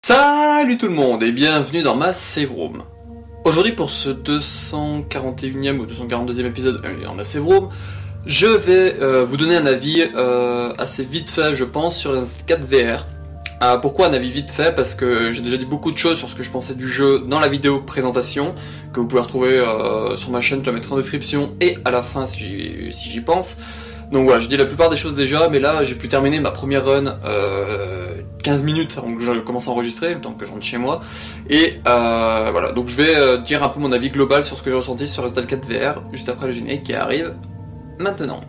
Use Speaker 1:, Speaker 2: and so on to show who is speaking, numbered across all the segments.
Speaker 1: Salut tout le monde et bienvenue dans ma save room. Aujourd'hui pour ce 241e ou 242e épisode dans ma save room, je vais vous donner un avis assez vite fait je pense sur Resident Evil 4 VR. Pourquoi un avis vite fait? Parce que j'ai déjà dit beaucoup de choses sur ce que je pensais du jeu dans la vidéo présentation, que vous pouvez retrouver sur ma chaîne, je la mettrai en description et à la fin si j'y pense. Donc voilà, j'ai dit la plupart des choses déjà, mais là j'ai pu terminer ma première run 15 minutes avant que je commence à enregistrer, le temps que je rentre chez moi. Et voilà, donc je vais dire un peu mon avis global sur ce que j'ai ressenti sur Resident Evil 4 VR, juste après le générique qui arrive maintenant.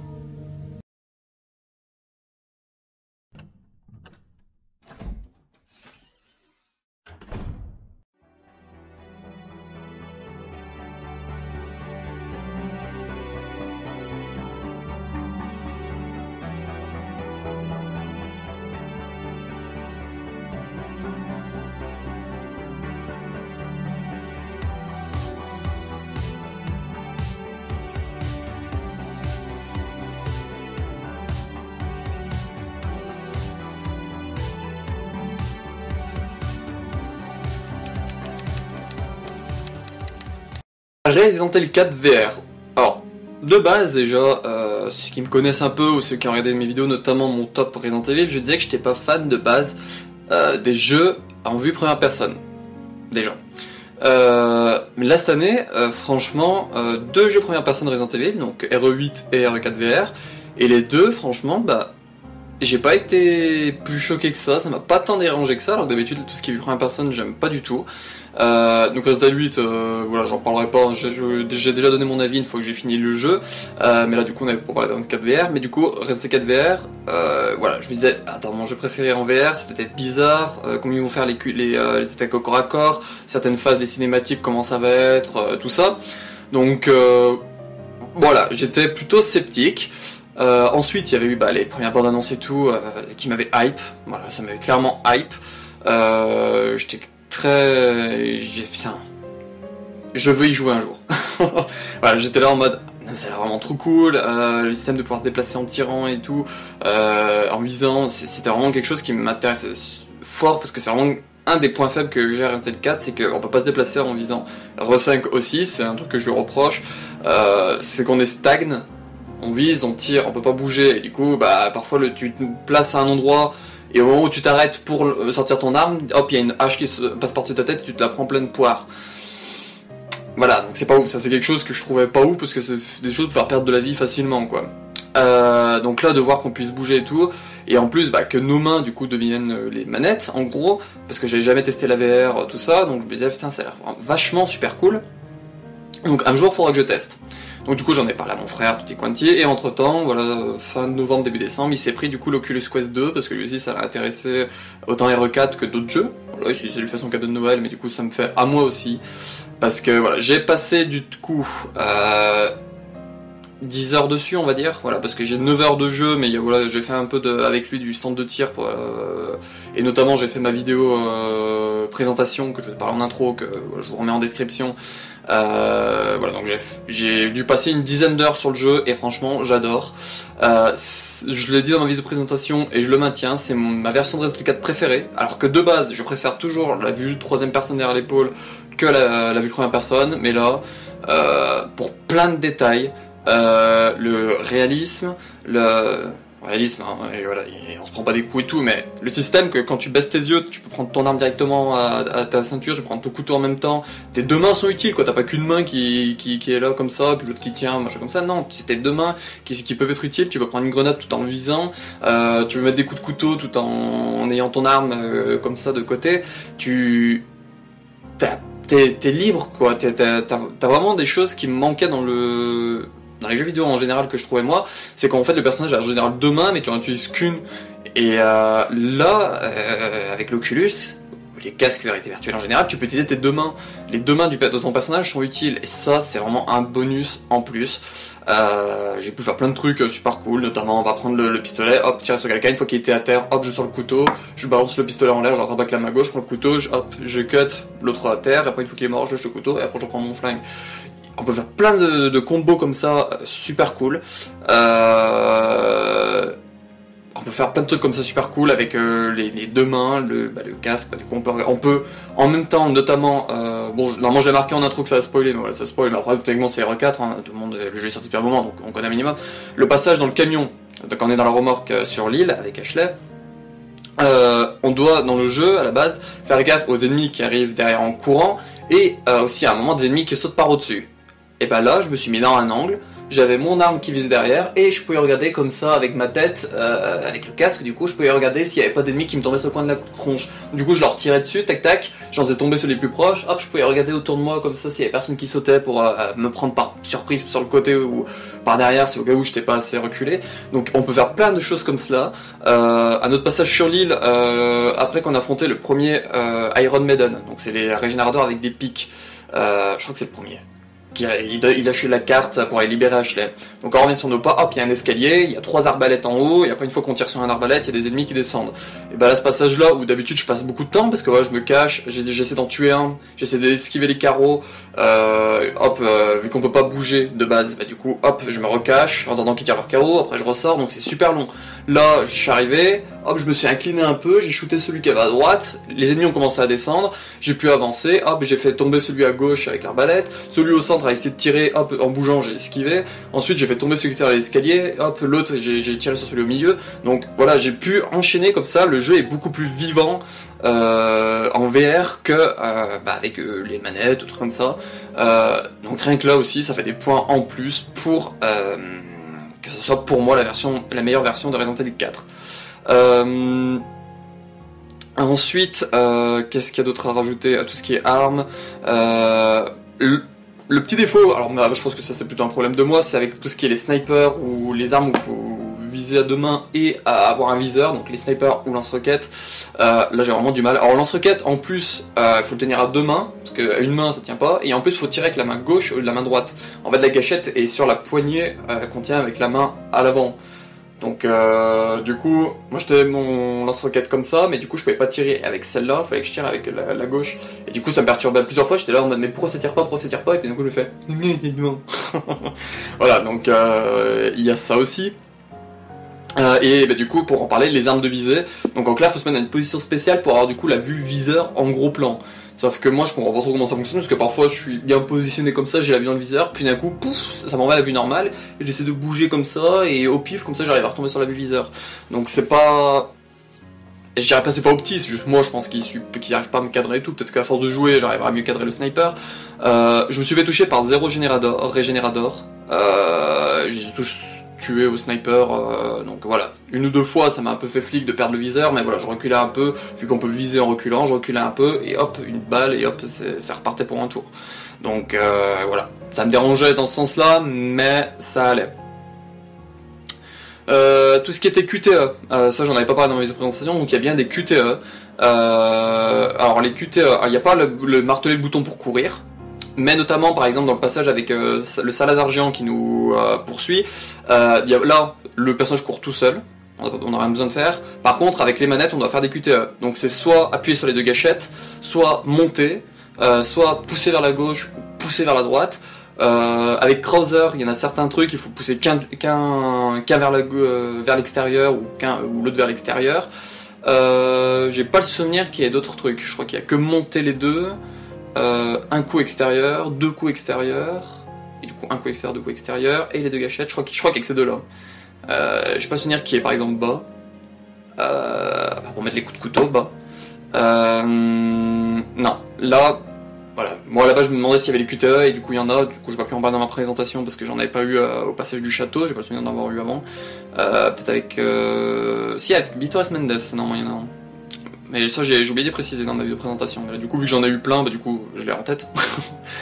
Speaker 1: Resident Evil 4 VR. Alors, de base déjà, ceux qui me connaissent un peu ou ceux qui ont regardé mes vidéos, notamment mon top Resident Evil, je disais que j'étais pas fan de base des jeux en vue première personne. Déjà. Mais là cette année, franchement, deux jeux première personne Resident Evil, donc RE8 et RE4 VR, et les deux, franchement, bah, j'ai pas été plus choqué que ça m'a pas tant dérangé que ça, alors que d'habitude tout ce qui est vue première personne j'aime pas du tout. Donc Resident Evil 8, voilà, j'en parlerai pas, j'ai déjà donné mon avis une fois que j'ai fini le jeu, mais là du coup on avait pour parler de Resident 4 VR, mais du coup Resident 4 VR, voilà, je me disais, attends, mon jeu préféré en VR, c'est peut-être bizarre, comment ils vont faire les attaques au corps à corps, certaines phases des cinématiques, comment ça va être, tout ça, donc voilà, j'étais plutôt sceptique. Ensuite, il y avait eu les premières bandes annonces et tout qui m'avaient hype. Voilà, ça m'avait clairement hype. J'étais putain, je veux y jouer un jour. Voilà, j'étais là en mode, ça a l'air vraiment trop cool. Le système de pouvoir se déplacer en tirant et tout, en visant, c'était vraiment quelque chose qui m'intéressait fort parce que c'est vraiment un des points faibles que j'ai à Resident Evil 4, c'est qu'on peut pas se déplacer en visant. RE5 aussi, c'est un truc que je lui reproche, c'est qu'on est stagne. On vise, on tire, on peut pas bouger, et du coup, parfois tu te places à un endroit, et au moment où tu t'arrêtes pour sortir ton arme, hop, il y a une hache qui passe par-dessus ta tête, et tu te la prends pleine poire. Voilà, donc c'est pas ouf, ça c'est quelque chose que je trouvais pas ouf, parce que c'est des choses pour faire perdre de la vie facilement, quoi. Donc là, de voir qu'on puisse bouger et tout, et en plus, que nos mains, du coup, deviennent les manettes, en gros, parce que j'avais jamais testé la VR, tout ça, donc je me disais, putain, ça a l'air vachement super cool. Donc un jour, il faudra que je teste. Donc du coup j'en ai parlé à mon frère, tutti quanti, et entre temps, voilà, fin novembre, début décembre, il s'est pris du coup l'Oculus Quest 2, parce que lui aussi ça l'a intéressé autant RE4 que d'autres jeux. Voilà, il lui fait son cadeau de Noël, mais du coup ça me fait à moi aussi, parce que voilà, j'ai passé du coup 10 heures dessus on va dire, voilà, parce que j'ai 9 heures de jeu, mais voilà, j'ai fait un peu avec lui du stand de tir, et notamment j'ai fait ma vidéo présentation, que je vais parler en intro, que voilà, je vous remets en description. Voilà, donc j'ai dû passer une dizaine d'heures sur le jeu et franchement j'adore. Je l'ai dit dans ma vidéo de présentation et je le maintiens, c'est ma version de Resident Evil 4 préférée, alors que de base je préfère toujours la vue troisième personne derrière l'épaule que la vue première personne, mais là pour plein de détails, le réalisme, hein, et voilà, on se prend pas des coups et tout, mais le système que quand tu baisses tes yeux, tu peux prendre ton arme directement à ta ceinture, tu peux prendre ton couteau en même temps, tes deux mains sont utiles, quoi, t'as pas qu'une main qui est là comme ça, puis l'autre qui tient, machin comme ça, non, c'est tes deux mains qui peuvent être utiles, tu peux prendre une grenade tout en visant, tu peux mettre des coups de couteau tout en ayant ton arme comme ça de côté, t'es libre, quoi, t'as vraiment des choses qui me manquaient dans les jeux vidéo en général que je trouvais moi, c'est qu'en fait le personnage a en général deux mains mais tu n'en utilises qu'une, et là avec l'Oculus, les casques de réalité virtuelle en général, tu peux utiliser tes deux mains, les deux mains de ton personnage sont utiles, et ça c'est vraiment un bonus en plus. J'ai pu faire plein de trucs super cool, notamment on va prendre le pistolet, hop, tirer sur quelqu'un, une fois qu'il était à terre, hop, je sors le couteau, je balance le pistolet en l'air, je rattrape avec la main gauche, je prends le couteau, je cut l'autre à terre, et après une fois qu'il est mort, je lâche le couteau, et après je reprends mon flingue. On peut faire plein de combos comme ça, super cool. on peut faire plein de trucs comme ça super cool avec les deux mains, le casque. Du coup, on peut en même temps, notamment, bon, normalement je l'ai marqué en intro que ça va spoiler, mais voilà, ça spoil. Mais après, techniquement, c'est R4, hein, tout le monde, le jeu est sorti depuis un moment, donc on connaît un minimum. Le passage dans le camion, donc on est dans la remorque sur l'île avec Ashley. On doit, dans le jeu, à la base, faire gaffe aux ennemis qui arrivent derrière en courant, et aussi à un moment des ennemis qui sautent par au-dessus. Et bah là, je me suis mis dans un angle, j'avais mon arme qui visait derrière, et je pouvais regarder comme ça avec ma tête, avec le casque, du coup, je pouvais regarder s'il n'y avait pas d'ennemis qui me tombaient sur le coin de la tronche. Du coup, je leur tirais dessus, tac tac, j'en faisais tomber sur les plus proches, hop, je pouvais regarder autour de moi comme ça s'il y avait personne qui sautait pour me prendre par surprise sur le côté ou par derrière, si au cas où j'étais pas assez reculé. Donc on peut faire plein de choses comme cela. À notre passage sur l'île, après qu'on a affronté le premier Iron Maiden, donc c'est les régénérateurs avec des pics, je crois que c'est le premier. Il lâche la carte pour aller libérer Ashley. Donc on revient sur nos pas, hop, il y a un escalier, il y a 3 arbalètes en haut, et après une fois qu'on tire sur un arbalète, il y a des ennemis qui descendent. Et bah là, ce passage-là, où d'habitude je passe beaucoup de temps, parce que voilà, je me cache, j'essaie d'en tuer un, j'essaie d'esquiver les carreaux, vu qu'on peut pas bouger de base, bah du coup, hop, je me recache, en attendant qu'ils tirent leur carreau, après je ressors, donc c'est super long. Là, je suis arrivé, hop, je me suis incliné un peu, j'ai shooté celui qui avait à droite, les ennemis ont commencé à descendre, j'ai pu avancer, hop, j'ai fait tomber celui à gauche avec l'arbalète, celui au centre a essayé de tirer, hop, en bougeant, j'ai esquivé, ensuite j'ai fait tomber celui qui était à l'escalier, hop, l'autre, j'ai tiré sur celui au milieu, donc voilà, j'ai pu enchaîner comme ça, le jeu est beaucoup plus vivant en VR que avec les manettes, ou trucs comme ça, donc rien que là aussi, ça fait des points en plus pour que ce soit pour moi la meilleure version de Resident Evil 4. Ensuite, qu'est-ce qu'il y a d'autre à rajouter à tout ce qui est armes, le petit défaut, alors je pense que ça c'est plutôt un problème de moi, c'est avec tout ce qui est les snipers ou les armes où il faut viser à deux mains et à avoir un viseur, donc les snipers ou lance-roquettes, là j'ai vraiment du mal. Alors lance-roquette en plus, il faut le tenir à deux mains, parce qu'à une main ça tient pas, et en plus il faut tirer avec la main gauche ou la main droite. En fait la gâchette est sur la poignée qu'on tient avec la main à l'avant. Donc du coup, moi je tenais mon lance-roquette comme ça, mais du coup je pouvais pas tirer avec celle-là, il fallait que je tire avec la gauche. Et du coup ça me perturbait plusieurs fois, j'étais là en mode mais pourquoi ça tire pas, et puis du coup je me fais voilà, donc il y a ça aussi. Et du coup pour en parler, les armes de visée, donc en clair il faut se mettre dans une position spéciale pour avoir du coup la vue viseur en gros plan. Sauf que moi je comprends pas trop comment ça fonctionne, parce que parfois je suis bien positionné comme ça, j'ai la vue dans le viseur, puis d'un coup, pouf, ça m'envoie la vue normale, et j'essaie de bouger comme ça, et au pif, comme ça j'arrive à retomber sur la vue viseur. Donc c'est pas... Et je dirais pas c'est pas opti, c'est juste moi je pense qu'il arrive pas à me cadrer et tout, peut-être qu'à force de jouer j'arriverai à mieux cadrer le sniper. Je me suis fait toucher par 0 régénérateur, j'ai tous tué au sniper, donc voilà, une ou deux fois ça m'a un peu fait flic de perdre le viseur, mais voilà, je reculais un peu, vu qu'on peut viser en reculant, je reculais un peu, et hop, une balle, et hop, ça repartait pour un tour. Donc voilà, ça me dérangeait dans ce sens-là, mais ça allait. Tout ce qui était QTE, ça j'en avais pas parlé dans mes présentations, donc il y a bien des QTE. Alors les QTE, il n'y a pas le marteler le bouton pour courir, mais notamment par exemple dans le passage avec le Salazar géant qui nous poursuit, là le personnage court tout seul, on n'a rien besoin de faire. Par contre avec les manettes on doit faire des QTE, donc c'est soit appuyer sur les deux gâchettes, soit monter, soit pousser vers la gauche ou pousser vers la droite. Avec Krauser, il y en a certains trucs, il faut pousser qu'un vers l'extérieur ou l'autre vers l'extérieur. J'ai pas le souvenir qu'il y ait d'autres trucs, je crois qu'il y a que monter les deux, un coup extérieur, deux coups extérieurs, et du coup un coup extérieur, deux coups extérieurs, et les deux gâchettes, je crois qu'il y a que ces deux-là. J'ai pas le souvenir qu'il y ait par exemple bas, pour mettre les coups de couteau, bas. Non, là... Voilà, moi là-bas je me demandais s'il y avait les QTE et du coup il y en a, du coup je vois plus en bas dans ma présentation parce que j'en avais pas eu au passage du château, j'ai pas le souvenir d'en avoir eu avant. Peut-être avec... Si, avec Vittorio Mendes, normalement il y en a un. Mais ça j'ai oublié de préciser dans ma vidéo de présentation. Mais là, du coup vu que j'en ai eu plein, du coup je l'ai en tête.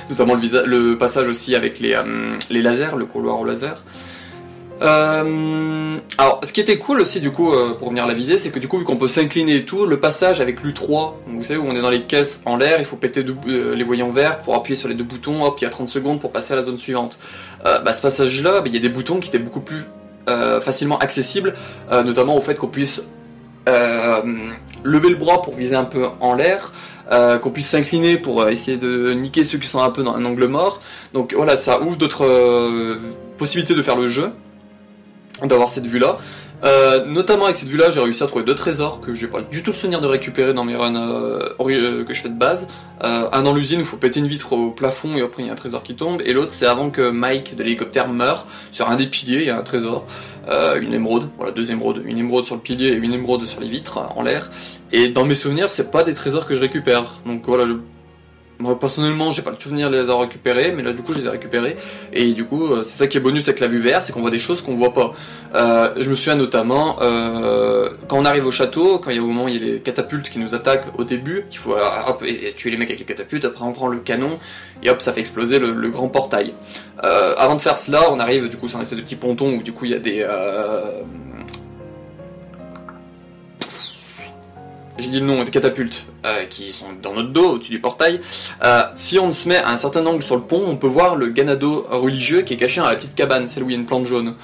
Speaker 1: Notamment le passage aussi avec les lasers, le couloir au laser. Alors, ce qui était cool aussi du coup pour venir la viser, c'est que du coup vu qu'on peut s'incliner et tout, le passage avec l'U3, vous savez où on est dans les caisses en l'air, il faut péter les voyants verts pour appuyer sur les deux boutons, hop, il y a 30 secondes pour passer à la zone suivante. Ce passage là, il y a des boutons qui étaient beaucoup plus facilement accessibles, notamment au fait qu'on puisse lever le bras pour viser un peu en l'air, qu'on puisse s'incliner pour essayer de niquer ceux qui sont un peu dans un angle mort. Donc voilà, ça ouvre d'autres possibilités de faire le jeu, d'avoir cette vue là. Notamment avec cette vue là j'ai réussi à trouver 2 trésors que j'ai pas du tout le souvenir de récupérer dans mes runs que je fais de base. Un dans l'usine où il faut péter une vitre au plafond et après il y a un trésor qui tombe, et l'autre c'est avant que Mike de l'hélicoptère meure, sur un des piliers il y a un trésor, une émeraude, voilà 2 émeraudes, une émeraude sur le pilier et une émeraude sur les vitres en l'air, et dans mes souvenirs c'est pas des trésors que je récupère, donc voilà, moi personnellement j'ai pas le souvenir de les avoir récupérés, mais là du coup je les ai récupérés, et du coup c'est ça qui est bonus avec la vue VR, c'est qu'on voit des choses qu'on voit pas. Je me souviens notamment quand on arrive au château, quand il y a au moment où il y a les catapultes qui nous attaquent au début, qu'il faut hop, et tuer les mecs avec les catapultes, après on prend le canon et hop ça fait exploser le grand portail. Avant de faire cela on arrive du coup sur un espèce de petit ponton où du coup il y a des j'ai dit le nom, des catapultes qui sont dans notre dos, au-dessus du portail. Si on se met à un certain angle sur le pont, on peut voir le ganado religieux qui est caché dans la petite cabane, celle où il y a une plante jaune.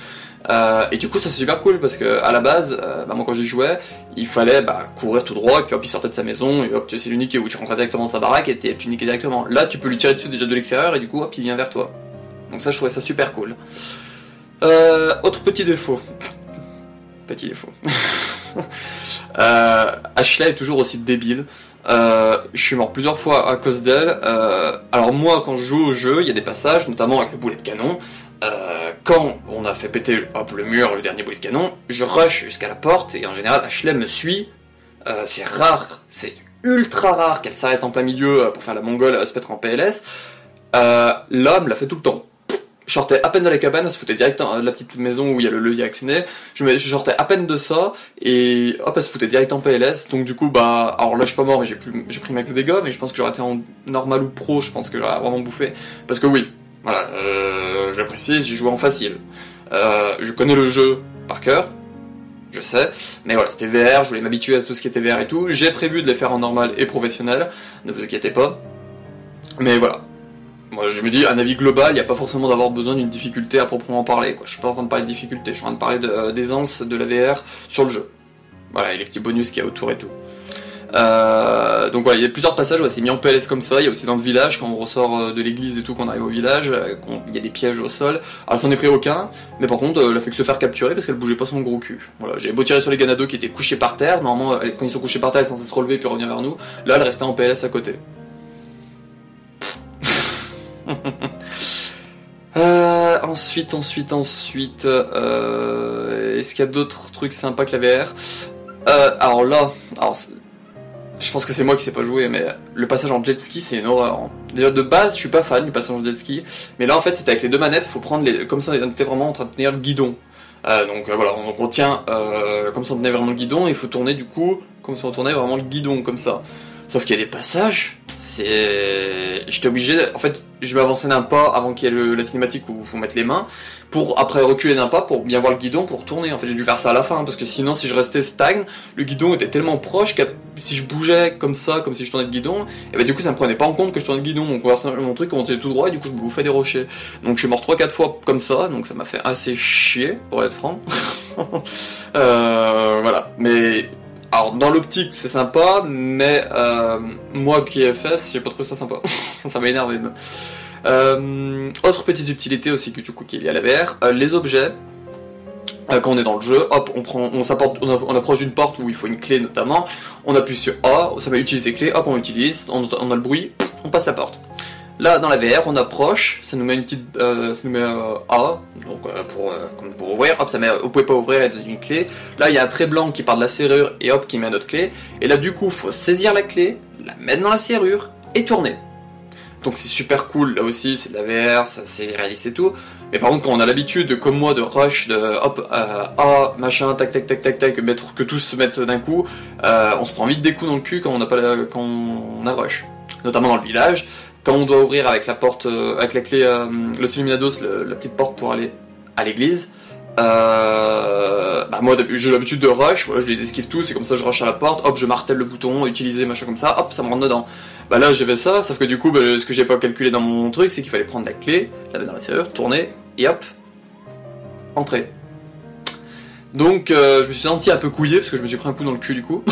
Speaker 1: Et du coup ça c'est super cool parce que à la base, moi quand j'y jouais, il fallait courir tout droit et puis hop il sortait de sa maison et hop tu essaies de le niquer, ou tu rentrais directement dans sa baraque et tu niquais directement. Là tu peux lui tirer dessus déjà de l'extérieur et du coup hop il vient vers toi. Donc ça je trouvais ça super cool. Autre petit défaut. Petit défaut. Ashley est toujours aussi débile. Je suis mort plusieurs fois à cause d'elle. Alors moi quand je joue au jeu, il y a des passages, notamment avec le boulet de canon. Quand on a fait péter hop, le mur, le dernier boulet de canon, je rush jusqu'à la porte et en général Ashley me suit. C'est rare, c'est ultra rare qu'elle s'arrête en plein milieu pour faire la mongole, se mettre en PLS. Là, me l'a fait tout le temps. Je sortais à peine de la cabane, elle se foutait direct dans la petite maison où il y a le levier actionné. Je sortais à peine de ça, et hop, elle se foutait direct en PLS. Donc du coup, alors là je suis pas mort, j'ai pris max dégâts, mais je pense que j'aurais été en normal ou pro, je pense que j'aurais vraiment bouffé. Parce que oui, voilà, je précise, j'ai joué en facile. Je connais le jeu par cœur, je sais, mais voilà, c'était VR, je voulais m'habituer à tout ce qui était VR et tout. J'ai prévu de les faire en normal et professionnel, ne vous inquiétez pas. Mais voilà. Moi je me dis, un avis global, il n'y a pas forcément d'avoir besoin d'une difficulté à proprement parler, quoi. Je suis pas en train de parler de difficulté, je suis en train de parler d'aisance de la VR sur le jeu. Voilà, et les petits bonus qu'il y a autour et tout. Donc voilà, il y a plusieurs passages, c'est mis en PLS comme ça, il y a aussi dans le village, quand on ressort de l'église et tout, qu'on arrive au village, il y a des pièges au sol. Alors elle s'en est pris aucun, mais par contre, elle a fait que se faire capturer parce qu'elle bougeait pas son gros cul. Voilà, j'avais beau tirer sur les ganados qui étaient couchés par terre, normalement, quand ils sont couchés par terre, ils sont censés se relever puis revenir vers nous. Là, elle restait en PLS à côté. Ensuite, est-ce qu'il y a d'autres trucs sympas que la VR? Alors là, je pense que c'est moi qui sais pas jouer, mais le passage en jet ski c'est une horreur. Hein. Déjà de base, je suis pas fan du passage en jet ski, mais là en fait c'était avec les 2 manettes, faut prendre comme ça on était vraiment en train de tenir le guidon. Voilà, on tient comme si on tenait vraiment le guidon, et il faut tourner du coup comme si on tournait vraiment le guidon comme ça. Sauf qu'il y a des passages, j'étais obligé, en fait, je vais avancer d'un pas avant qu'il y ait la cinématique où il faut mettre les mains, pour après reculer d'un pas pour bien voir le guidon pour tourner. En fait, j'ai dû faire ça à la fin, parce que sinon, si je restais stagne, le guidon était tellement proche que si je bougeais comme ça, comme si je tournais le guidon, et du coup, ça me prenait pas en compte que je tournais le guidon, donc mon truc continuait tout droit, et du coup, je me bouffais des rochers. Donc, je suis mort 3-4 fois comme ça, donc ça m'a fait assez chier, pour être franc. Voilà, mais... Alors dans l'optique c'est sympa, mais moi qui ai FS, j'ai pas trouvé ça sympa. Ça m'a énervé même. Autre petite utilité aussi que du coup qui est liée à la VR, les objets. Quand on est dans le jeu, hop, on approche d'une porte où il faut une clé notamment, on appuie sur A, ça va utiliser clé, hop on l'utilise, on a le bruit, on passe la porte. Là, dans la VR, on approche, ça nous met une petite, A, donc pour ouvrir, hop, ça met, vous pouvez pas ouvrir, il y a une clé. Là, il y a un trait blanc qui part de la serrure et hop, qui met notre clé. Et là, du coup, faut saisir la clé, la mettre dans la serrure et tourner. Donc c'est super cool, là aussi, c'est de la VR, c'est réaliste et tout. Mais par contre, quand on a l'habitude, comme moi, de rush, de hop, A, machin, tac, tac, tac, tac, tac, que tous se mettent d'un coup, on se prend vite des coups dans le cul quand on a rush. Notamment dans le village. Quand on doit ouvrir avec la porte, avec la clé, le Illuminados, la petite porte pour aller à l'église, moi j'ai l'habitude de rush, voilà, je les esquive tous, et comme ça je rush à la porte, hop, je martèle le bouton, utiliser machin comme ça, hop, ça me rentre dedans. Là j'ai fait ça, sauf que du coup, ce que j'ai pas calculé dans mon truc, c'est qu'il fallait prendre la clé, la mettre dans la serrure, tourner, et hop, entrer. Donc je me suis senti un peu couillé, parce que je me suis pris un coup dans le cul du coup.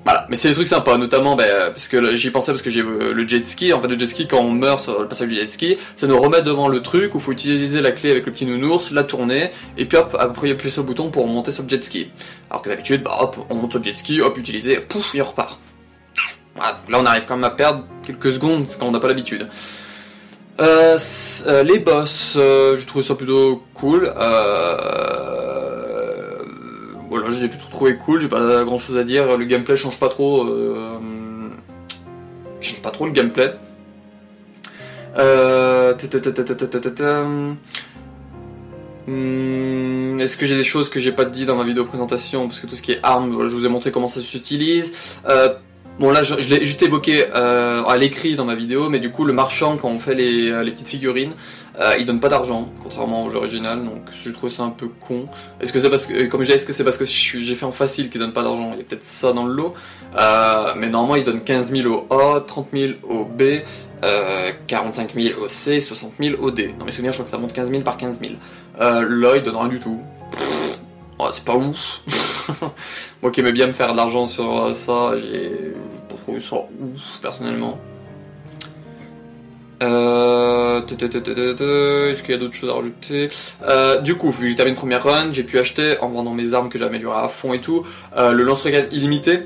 Speaker 1: Voilà, mais c'est des trucs sympas, notamment parce que j'y pensais parce que j'ai le jet ski. En fait, le jet ski, quand on meurt sur le passage du jet ski, ça nous remet devant le truc où il faut utiliser la clé avec le petit nounours, la tourner, et puis hop, après appuyer sur le bouton pour monter sur le jet ski. Alors que d'habitude, bah hop, on monte au jet ski, hop, utiliser, pouf, et on repart. Voilà, là on arrive quand même à perdre quelques secondes quand on n'a pas l'habitude. Les boss, je trouve ça plutôt cool. Voilà, je les ai plutôt trouvé cool, j'ai pas grand chose à dire, le gameplay change pas trop, le gameplay. Est-ce que j'ai des choses que j'ai pas dit dans ma vidéo présentation, parce que tout ce qui est armes, voilà, je vous ai montré comment ça s'utilise. Bon là je l'ai juste évoqué à l'écrit dans ma vidéo, mais du coup le marchand quand on fait les petites figurines, il donne pas d'argent, contrairement au jeu original, donc je trouve ça un peu con. Est-ce que c'est parce que, comme je dis, est-ce que c'est parce que j'ai fait en facile qu'il donne pas d'argent? Il y a peut-être ça dans le lot, mais normalement il donne 15 000 au A, 30 000 au B, 45 000 au C, 60 000 au D. Dans mes souvenirs je crois que ça monte 15 000 par 15 000. Là il donne rien du tout. Oh, c'est pas ouf. Moi qui aimais bien me faire de l'argent sur ça, j'ai pas trouvé ça ouf personnellement. Est-ce qu'il y a d'autres choses à rajouter? Du coup, vu que j'ai terminé une première run, j'ai pu acheter, en vendant mes armes que j'ai améliorées à fond et tout, le lance-roquette illimité.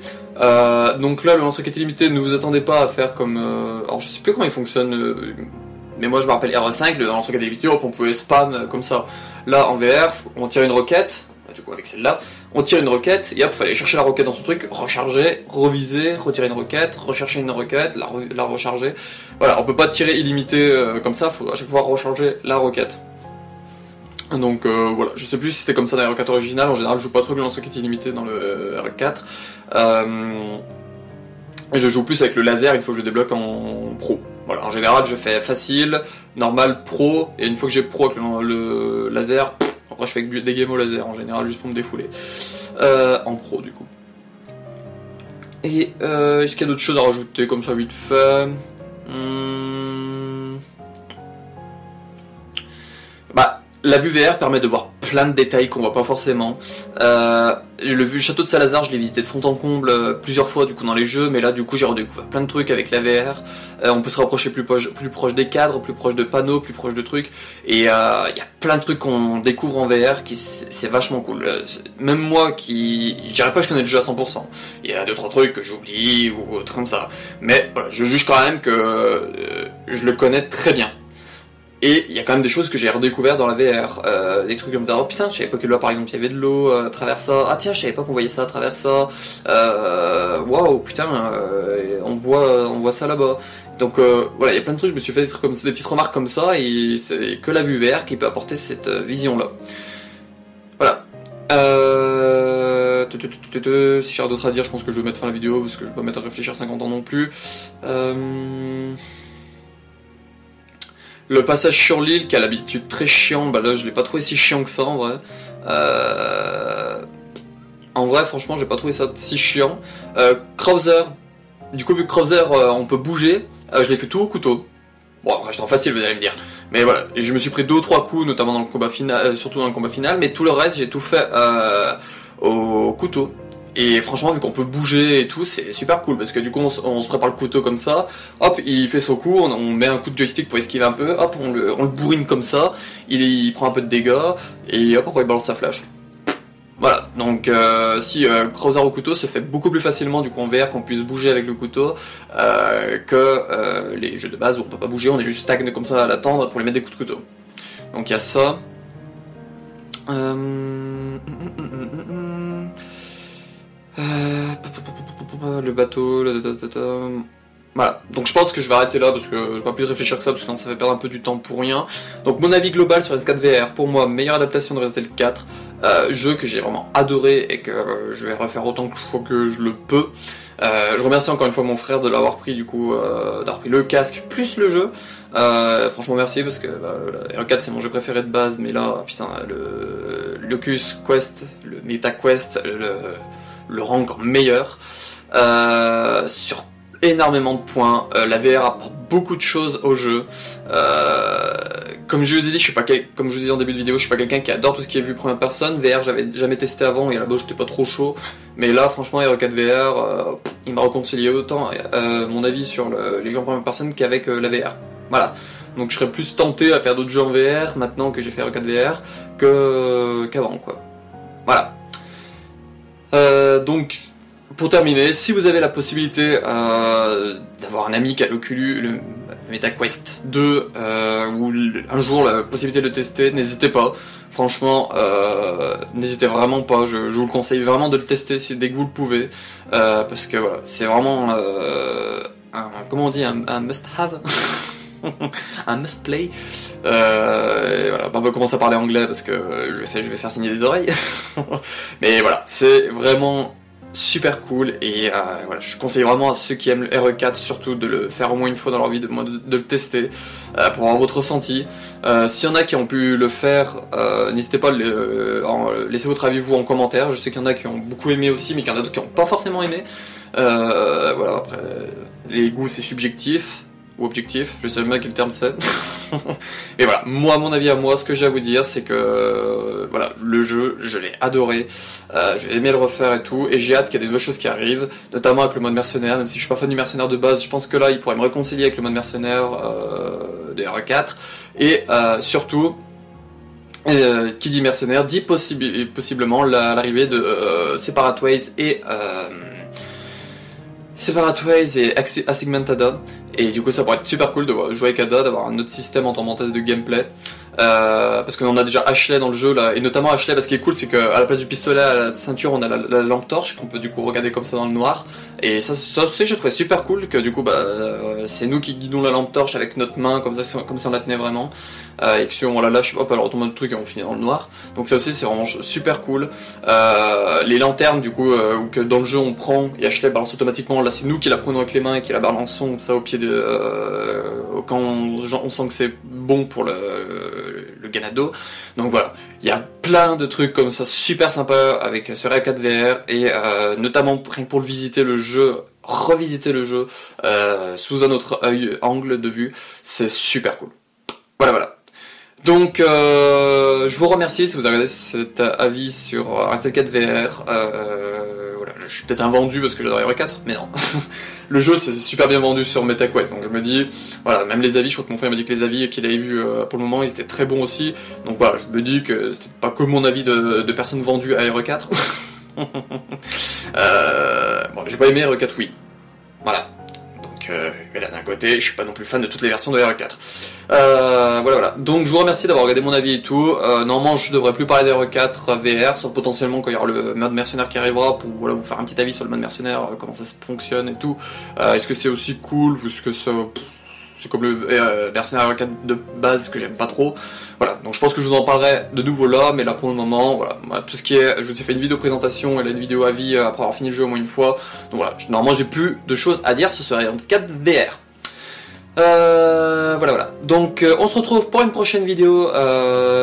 Speaker 1: Donc là, le lance-roquette illimité, ne vous attendez pas à faire comme... alors je sais plus comment il fonctionne, mais moi je me rappelle RE5, le lance-roquette illimité, hop, on pouvait spam comme ça. Là, en VR, on tire une roquette, du coup avec celle-là, on tire une roquette, et hop, fallait chercher la roquette dans ce truc, recharger, reviser, retirer une roquette, rechercher une roquette, la recharger. Voilà, on peut pas tirer illimité comme ça, faut à chaque fois recharger la roquette. Donc voilà, je sais plus si c'était comme ça dans le R4 original, en général je joue pas trop le lance-roquette illimité dans le R4. Et je joue plus avec le laser une fois que je le débloque en pro. Voilà, en général je fais facile, normal, pro, et une fois que j'ai pro avec le laser, après je fais des games au laser en général juste pour me défouler. En pro du coup. Et est-ce qu'il y a d'autres choses à rajouter comme ça vite fait? Bah, la vue VR permet de voir plein de détails qu'on voit pas forcément. Le château de Salazar, je l'ai visité de fond en comble plusieurs fois du coup dans les jeux, mais là du coup j'ai redécouvert plein de trucs avec la VR. On peut se rapprocher plus proche des cadres, plus proche de panneaux, plus proche de trucs, et il y a plein de trucs qu'on découvre en VR qui c'est vachement cool. Même moi qui, je dirais pas que je connais le jeu à 100%, il y a 2-3 trucs que j'oublie ou autre comme ça, mais voilà, je juge quand même que je le connais très bien. Et il y a quand même des choses que j'ai redécouvert dans la VR, des trucs comme ça, oh putain, je savais pas que là par exemple il y avait de l'eau à travers ça, ah tiens, je savais pas qu'on voyait ça à travers ça, waouh, putain, on voit ça là-bas. Donc voilà, il y a plein de trucs, je me suis fait des trucs comme ça, des petites remarques comme ça, et c'est que la vue VR qui peut apporter cette vision-là. Voilà. Si j'ai rien d'autre à dire, je pense que je vais mettre fin à la vidéo, parce que je vais pas mettre à réfléchir 50 ans non plus. Le passage sur l'île, qui a l'habitude très chiant, bah là je l'ai pas trouvé si chiant que ça en vrai. En vrai, franchement, j'ai pas trouvé ça si chiant. Krauser, du coup, vu que Krauser, on peut bouger, je l'ai fait tout au couteau. Bon, après, j'étais en facile, vous allez me dire. Mais voilà, je me suis pris 2 ou 3 coups, notamment dans le combat final, surtout dans le combat final, mais tout le reste, j'ai tout fait au couteau. Et franchement, vu qu'on peut bouger et tout, c'est super cool, parce que du coup, on se prépare le couteau comme ça, hop, il fait son coup, on met un coup de joystick pour esquiver un peu, hop, on le bourrine comme ça, il prend un peu de dégâts, et hop, après il balance sa flash. Voilà, donc si Krauser au couteau se fait beaucoup plus facilement du coup en VR qu'on puisse bouger avec le couteau que les jeux de base où on peut pas bouger, on est juste stagne comme ça à l'attendre pour lui mettre des coups de couteau. Donc il y a ça. Le bateau, voilà, donc je pense que je vais arrêter là parce que je vais pas plus réfléchir que ça parce que ça fait perdre un peu du temps pour rien. Donc mon avis global sur S4 VR, pour moi, meilleure adaptation de Resident Evil 4, jeu que j'ai vraiment adoré et que je vais refaire autant que fois que je le peux. Je remercie encore une fois mon frère de l'avoir pris du coup, d'avoir pris le casque plus le jeu. Franchement merci parce que R4 c'est mon jeu préféré de base, mais là putain le Locus Quest, le Meta Quest, le rend encore meilleur sur énormément de points. La VR apporte beaucoup de choses au jeu comme je vous ai dit, comme je vous ai dit en début de vidéo, je suis pas quelqu'un qui adore tout ce qui est vue première personne. VR, j'avais jamais testé avant et à la base j'étais pas trop chaud. Mais là, franchement, RE4 VR, il m'a réconcilié autant mon avis sur les jeux en première personne qu'avec la VR. Voilà. Donc je serais plus tenté à faire d'autres jeux en VR maintenant que j'ai fait RE4 VR qu'avant, quoi. Voilà. Donc, pour terminer, si vous avez la possibilité d'avoir un ami qui a l'Oculus, le MetaQuest 2, ou un jour la possibilité de le tester, n'hésitez pas. Franchement, n'hésitez vraiment pas. Je vous le conseille vraiment de le tester dès que vous le pouvez, parce que voilà, c'est vraiment comment on dit, un must-have. Un must play. Voilà, on va commencer à parler anglais parce que je vais faire signer des oreilles. Mais voilà, c'est vraiment super cool et voilà, je conseille vraiment à ceux qui aiment le RE4 surtout de le faire au moins une fois dans leur vie, de le tester pour avoir votre ressenti. S'il y en a qui ont pu le faire, n'hésitez pas à laisser votre avis vous en commentaire. Je sais qu'il y en a qui ont beaucoup aimé aussi, mais qu'il y en a d'autres qui n'ont pas forcément aimé. Voilà, après les goûts c'est subjectif. Ou objectif, je sais même quel terme c'est. Et voilà, moi, mon avis à moi, ce que j'ai à vous dire, c'est que voilà, le jeu, je l'ai adoré, j'ai aimé le refaire et tout, et j'ai hâte qu'il y ait des nouvelles choses qui arrivent, notamment avec le mode mercenaire, même si je suis pas fan du mercenaire de base, je pense que là, il pourrait me réconcilier avec le mode mercenaire de RE4, et surtout, qui dit mercenaire, dit possiblement l'arrivée de Separate Ways et Asigmented. Et du coup ça pourrait être super cool de jouer avec Ada, d'avoir un autre système en parenthèse de gameplay. Parce qu'on a déjà Ashley dans le jeu là, et notamment Ashley, parce qu'il est cool c'est qu'à la place du pistolet à la ceinture on a la lampe torche qu'on peut du coup regarder comme ça dans le noir. Et ça je trouvais super cool que du coup c'est nous qui guidons la lampe torche avec notre main comme si on la tenait vraiment. Et que si on la lâche, hop, elle retombe dans le truc et on finit dans le noir. Donc ça aussi c'est vraiment super cool. Les lanternes du coup, où que dans le jeu on prend et Ashley balance automatiquement, là c'est nous qui la prenons avec les mains et qui la balançons comme ça au pied de... quand on sent que c'est bon pour le Ganado. Donc voilà, il y a plein de trucs comme ça super sympa avec ce RE4 VR et notamment rien que pour le visiter le jeu, revisiter le jeu sous un autre angle de vue, c'est super cool. Voilà. Donc, je vous remercie si vous avez regardé cet avis sur Resident 4 VR. Voilà, je suis peut-être un vendu parce que j'adore RE4, mais non. Le jeu c'est super bien vendu sur MetaQuest, donc je me dis, voilà, même les avis, je crois que mon frère m'a dit que les avis qu'il avait vus pour le moment, ils étaient très bons aussi. Donc voilà, je me dis que c'était pas que mon avis de personnes vendues à RE4. Bon, j'ai pas aimé RE4, oui. Voilà. Mais là d'un côté, je suis pas non plus fan de toutes les versions de RE4. Voilà. Donc je vous remercie d'avoir regardé mon avis et tout. Normalement je devrais plus parler de RE4 VR, sauf potentiellement quand il y aura le mode mercenaire qui arrivera pour voilà, vous faire un petit avis sur le mode mercenaire, comment ça fonctionne et tout. Est-ce que c'est aussi cool ou est-ce que c'est comme le mercenaire RE4 de base que j'aime pas trop. Voilà, donc je pense que je vous en parlerai de nouveau là, mais là pour le moment, voilà, tout ce qui est, je vous ai fait une vidéo présentation et là une vidéo avis après avoir fini le jeu au moins une fois. Donc voilà, normalement j'ai plus de choses à dire sur ce RE4 VR. Voilà. Donc on se retrouve pour une prochaine vidéo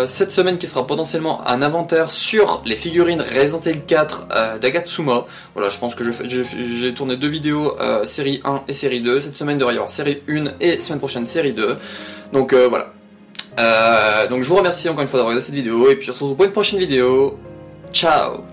Speaker 1: cette semaine qui sera potentiellement un inventaire sur les figurines Resident Evil 4 d'Agatsuma. Voilà, je pense que j'ai tourné 2 vidéos, série 1 et série 2. Cette semaine il devrait y avoir série 1 et semaine prochaine série 2. Donc voilà. Donc je vous remercie encore une fois d'avoir regardé cette vidéo et puis on se retrouve pour une prochaine vidéo. Ciao.